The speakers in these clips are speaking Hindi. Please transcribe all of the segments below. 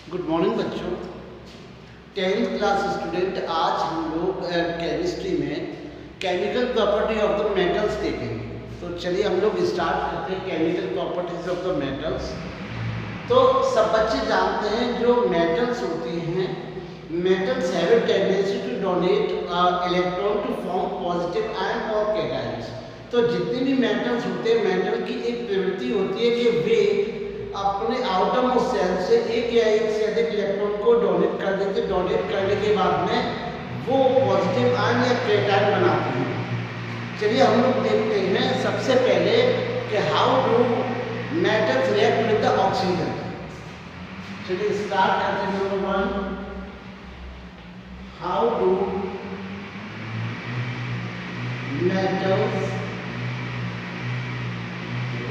गुड मॉर्निंग बच्चों। 10th क्लास स्टूडेंट, आज हम लोग केमिस्ट्री में chemical property of the metals देखेंगे। तो चलिए हम लोग स्टार्ट करते हैं chemical properties of the metals. तो सब बच्चे जानते हैं जो मेटल्स होती हैं, metals have a tendency to donate electron to form positive ion और कैटायंस। तो जितने भी मेटल्स होते हैं, मेटल की एक प्रवृत्ति होती है कि वे अपने आउटर मोस्ट शेल से एक या एक से अधिक इलेक्ट्रॉन को डोनेट कर देते। डोनेट करने के बाद में वो पॉजिटिव आयन या कैटायन बनाते हैं। चलिए हम लोग देखते हैं सबसे पहले कि how do metals react with the oxygen. चलिए स्टार्ट करते हैं। Number 1, how do metals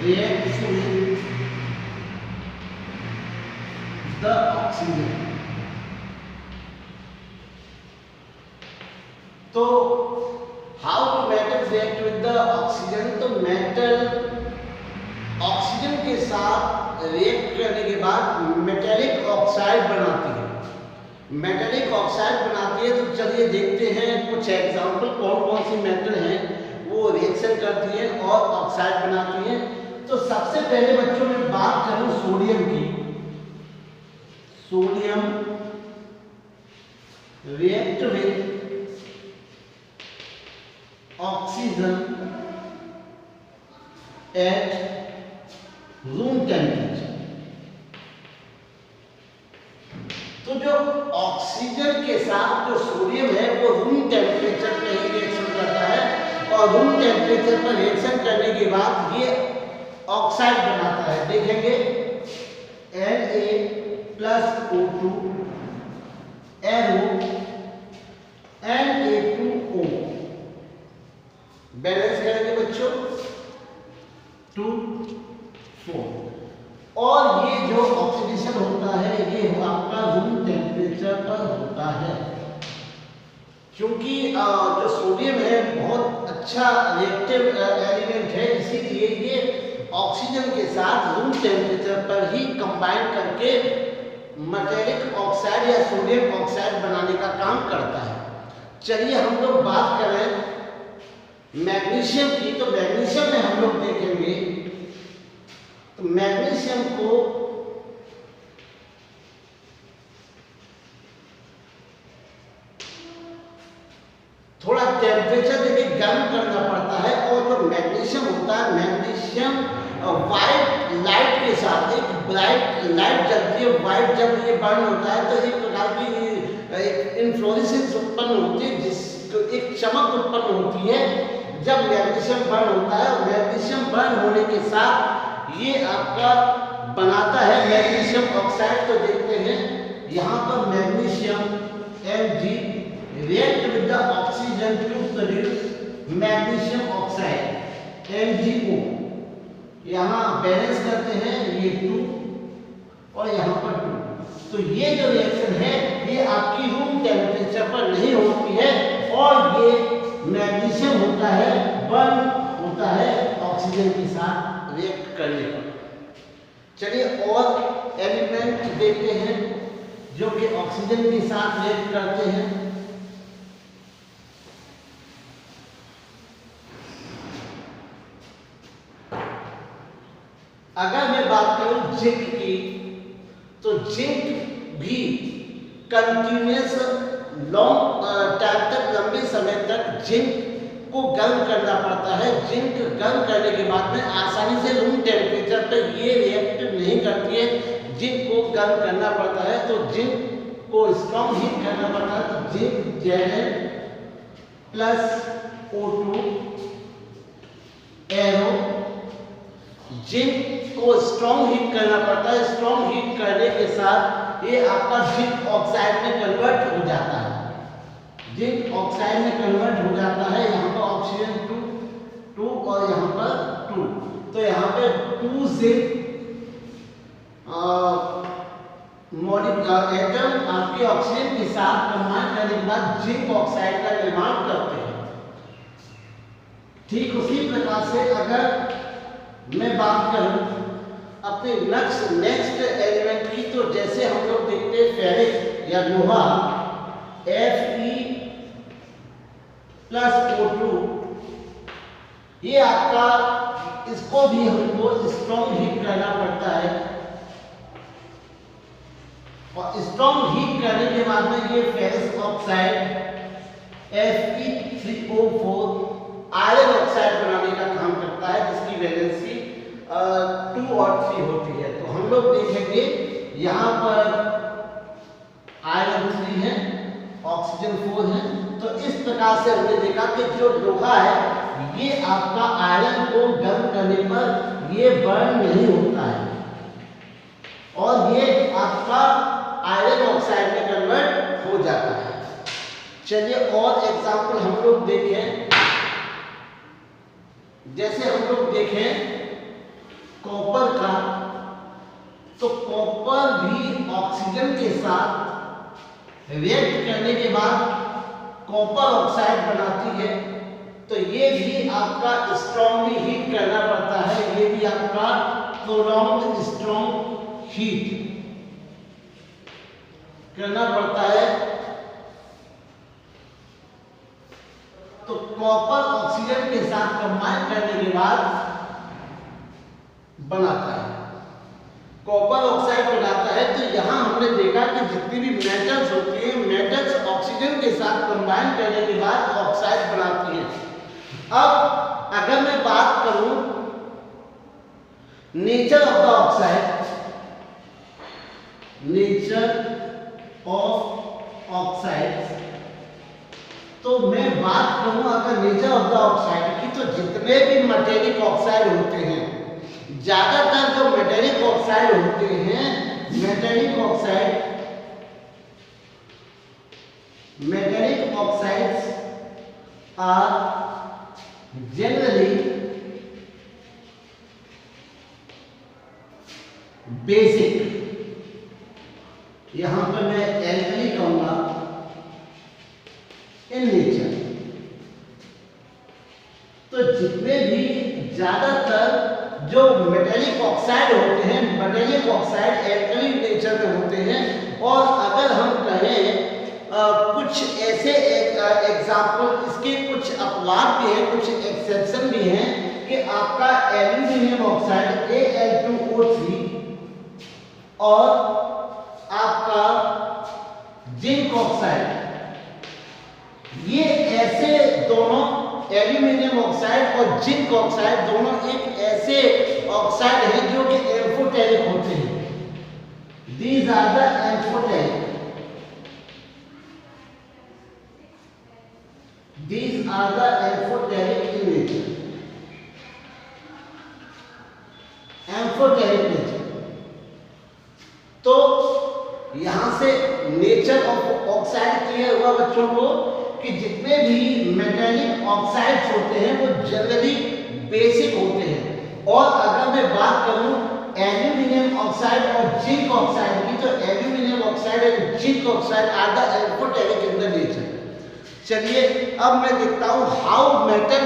react with the oxygen। तो how do metals react with the oxygen? तो मेटल ऑक्सीजन के साथ रिएक्ट करने के बाद मेटेलिक ऑक्साइड बनाती है। मेटेलिक ऑक्साइड बनाती है। तो चलिए देखते हैं कुछ एग्जांपल कौन कौन सी मेटल हैं वो रिएक्शन करती है और ऑक्साइड बनाती है। तो सबसे पहले बच्चों में बात करूं सोडियम की। Sodium react with oxygen at room temperature। तो जो ऑक्सीजन के साथ जो सोडियम है वो रूम टेम्परेचर पे ही रिएक्शन करता है और रूम टेम्परेचर पर रिएक्शन करने के बाद ये ऑक्साइड बनाता है। देखेंगे Na+O2 NO Na2O। बैलेंस करेंगे बच्चों 2 4। और ये जो ऑक्सीडेशन होता है ये आपका रूम टेम्परेचर पर होता है। क्योंकि जो सोडियम है बहुत अच्छा रिएक्टिव एलिमेंट है, इसीलिए ये ऑक्सीजन के साथ रूम टेम्परेचर पर ही कंबाइन करके मेटेलिक ऑक्साइड या सोडियम ऑक्साइड बनाने का काम करता है। चलिए हम लोग बात करें मैग्नीशियम की। तो मैग्नीशियम में हम लोग देखेंगे तो मैग्नीशियम को थोड़ा टेम्परेचर देके गर्म करना पड़ता है। और जो मैग्नीशियम होता है, मैग्नीशियम व्हाइट लाइट के साथ, एक ब्राइट लाइट जलती है व्हाइट, जब ये बर्न होता है तो एक प्रकार की एक इन्फ्लोरेसेंस उत्पन्न होती है, जिसको एक चमक उत्पन्न होती है जब मैग्नीशियम बर्न होता है। और मैग्नीशियम बर्न होने के साथ ये आपका बनाता है मैग्नीशियम ऑक्साइड। तो देखते हैं यहाँ पर magnesium Mg react with the oxygen to produce magnesium oxide MgO। यहाँ बैलेंस करते हैं ये 2 और यहाँ पर 2। तो ये जो रिएक्शन है ये आपकी रूम टेम्परेचर पर नहीं होती है और ये मैग्नीशियम होता है बर्न होता है ऑक्सीजन के साथ रिएक्ट करने पर। चलिए और एलिमेंट देखते हैं जो कि ऑक्सीजन के साथ रिएक्ट करते हैं। अगर मैं बात करूं जिंक की, तो जिंक भी कंटिन्यूअस लॉन्ग टाइम तक, लंबे समय तक जिंक को गर्म करना पड़ता है। जिंक गर्म करने के बाद में आसानी से रूम टेम्परेचर पर ये रिएक्ट नहीं करती है, जिंक को गर्म करना पड़ता है। तो जिंक को स्ट्रॉन्ग हीट करना पड़ता है। तो जिंक Zn+O2 एरो, जिंक को स्ट्रॉन्ग हीट करना पड़ता है। स्ट्रॉन्ग हीट करने के साथ ये आपका जिंक ऑक्साइड में कन्वर्ट हो जाता है। जिंक ऑक्साइड में कन्वर्ट हो जाता है। यहाँ पर ऑक्सीजन 2 और यहाँ पर 2। तो यहाँ पे 2 जिंक एटम आपके ऑक्सीजन के साथ कंबाइन करने के बाद जिंक ऑक्साइड का निर्माण करते हैं। ठीक उसी प्रकार से अगर मैं बात करूं अब करते हैं नेक्स्ट एलिमेंट की। तो जैसे हम लोग देखते हैं फेरिक या लोहा Fe+O2, ये आपका, इसको भी हमको स्ट्रॉन्ग हीट करना पड़ता है और स्ट्रॉन्ग हीट करने के बाद में ये ferrous oxide Fe3O4 iron oxide बनाने का काम करता है, जिसकी वैलेंसी 2 और 3 होती है। तो हम लोग देखेंगे यहाँ पर आयरन 3 है, ऑक्सीजन 4 है। तो इस प्रकार से हमने देखा कि जो लोहा है ये आपका आयरन को गर्म करने पर ये बर्न नहीं होता है और ये आपका आयरन ऑक्साइड में कन्वर्ट हो जाता है। चलिए और एग्जांपल हम लोग देखें। जैसे हम लोग देखें कॉपर का, तो कॉपर भी ऑक्सीजन के साथ रिएक्ट करने के बाद कॉपर ऑक्साइड बनाती है। तो ये भी आपका स्ट्रॉन्गली हीट करना पड़ता है, ये भी आपका प्रोलॉन्ग्ड स्ट्रॉन्ग हीट करना पड़ता है। तो कॉपर ऑक्सीजन के साथ कंबाइन करने के बाद बनाता है, कॉपर ऑक्साइड बनाता है। तो यहाँ हमने देखा कि जितनी भी मेटल्स होती हैं, मेटल्स ऑक्सीजन के साथ कंबाइन करने के बाद ऑक्साइड बनाती हैं। अब अगर मैं बात करूं nature of the oxide, nature of oxide, तो मैं बात करूं अगर नेचर ऑफ द ऑक्साइड की, तो जितने भी मेटेलिक ऑक्साइड होते हैं, ज्यादातर जो मेटेलिक ऑक्साइड होते हैं, metallic oxides are generally basic, यहां पर मैं एल्कली कहूंगा, इन नेचर। तो जितने भी ज्यादातर जो मेटेलिक ऑक्साइड होते हैं, मेटेलिक ऑक्साइड एल्कली नेचर में होते हैं। और अगर हम कहें कुछ ऐसे एग्जाम्पल, इसके कुछ अपवाद भी हैं, कुछ एक्सेप्शन भी हैं कि आपका एल्यूमिनियम ऑक्साइड Al2O3 और आपका जिंक ऑक्साइड, ये ऐसे दोनों, एल्यूमिनियम ऑक्साइड और जिंक ऑक्साइड दोनों एक ऐसे ऑक्साइड हैं जो कि एम्फोटेरिक होते हैं। These are the amphoteric. These are the amphoteric in nature. Amphoteric nature. तो यहां से नेचर ऑफ ऑक्साइड क्लियर हुआ बच्चों को कि जितने भी मेटेलिक ऑक्साइड्स होते हैं वो जनरली बेसिक होते हैं। और अगर मैं बात करूं एल्यूमिनियम ऑक्साइड और जिंक ऑक्साइड की, तो aluminium oxide and zinc oxide are the amphoteric in the nature. चलिए अब मैं देखता हूं हाउ मेटल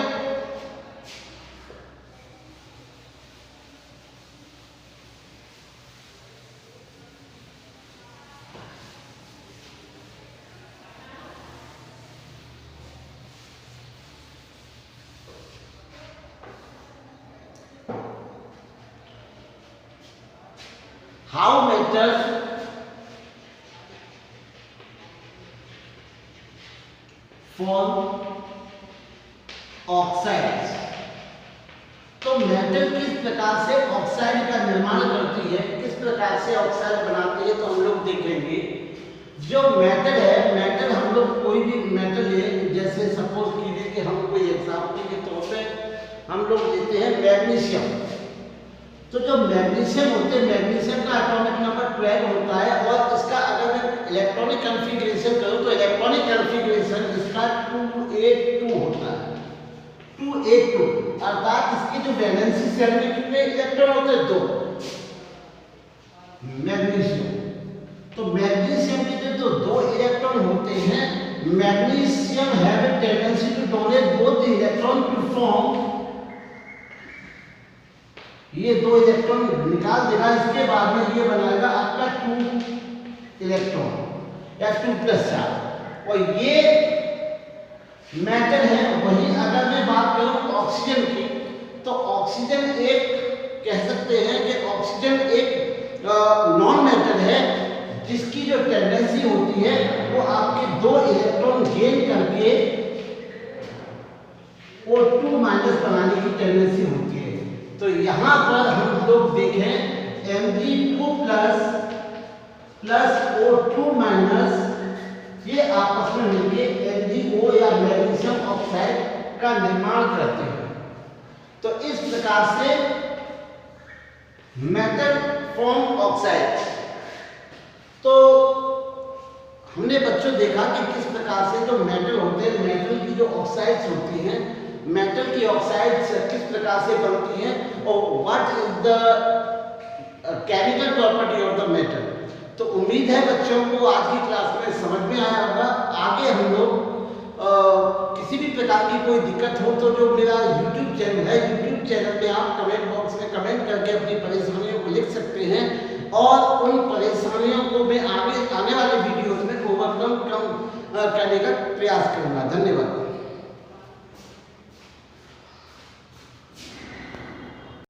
फॉर्म ऑक्साइड्स। तो मेटल किस प्रकार से ऑक्साइड का निर्माण करती है, किस प्रकार से ऑक्साइड बनाती है, तो हम लोग देखेंगे। जो मेटल है, मेटल हम लोग कोई भी मेटल ले, जैसे सपोज कीजिए कि हम कोई एग्जाम्पल के तौर पे हम लोग लेते हैं मैग्नीशियम। तो जो मैग्नीशियम होते हैं, मैग्नीशियम का एटॉमिक नंबर 12 होता है और इसका अगर मैं इलेक्ट्रॉनिक कॉन्फ़िगरेशन करूं तो इलेक्ट्रॉनिक कॉन्फ़िगरेशन इसका 282 होता है, 282। अर्थात इसकी जो वैलेंसी शेल में कितने इलेक्ट्रॉन होते हैं? 2 मैग्नीशियम। तो मैग्नीशियम के जो 2 इलेक्ट्रॉन होते हैं, magnesium have a tendency to donate both the electron to form ये 2 इलेक्ट्रॉन निकाल देगा, इसके बाद में ये बनाएगा आपका 2 इलेक्ट्रॉन या 2+ चार्ज। और ये मेटल है। वही अगर मैं बात करूं ऑक्सीजन की, तो ऑक्सीजन एक कह सकते हैं कि ऑक्सीजन एक नॉन मेटल है, जिसकी जो टेंडेंसी होती है वो आपके 2 इलेक्ट्रॉन गेन करके O2- बनाने की टेंडेंसी होती है। तो यहाँ पर हम लोग देखें Mg2 प्लस O2- ये आपस में मिलकर MgO या मैग्नीशियम ऑक्साइड का निर्माण करते हैं। तो इस प्रकार से मेटल फॉर्म ऑक्साइड। तो हमने बच्चों देखा कि किस प्रकार से जो मेटल होते हैं, मेटल की जो ऑक्साइड्स होती हैं, मेटल की ऑक्साइड्स किस प्रकार से बनती हैं और what is the chemical property of the metal. तो उम्मीद है बच्चों को आज की क्लास में समझ में आया होगा। आगे हम लोग किसी भी प्रकार की कोई दिक्कत हो तो जो मेरा YouTube चैनल है, YouTube चैनल में आप कमेंट बॉक्स में कमेंट करके अपनी परेशानियों को लिख सकते हैं और उन परेशानियों को मैं आगे आने वाले वीडियोस में ओवरकम करने का प्रयास करूंगा। धन्यवाद।